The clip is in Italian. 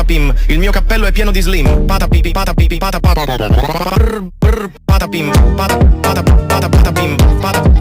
patapim, il mio cappello è pieno di slim. Patapipi, patapipi, patapim, patapim, patapim.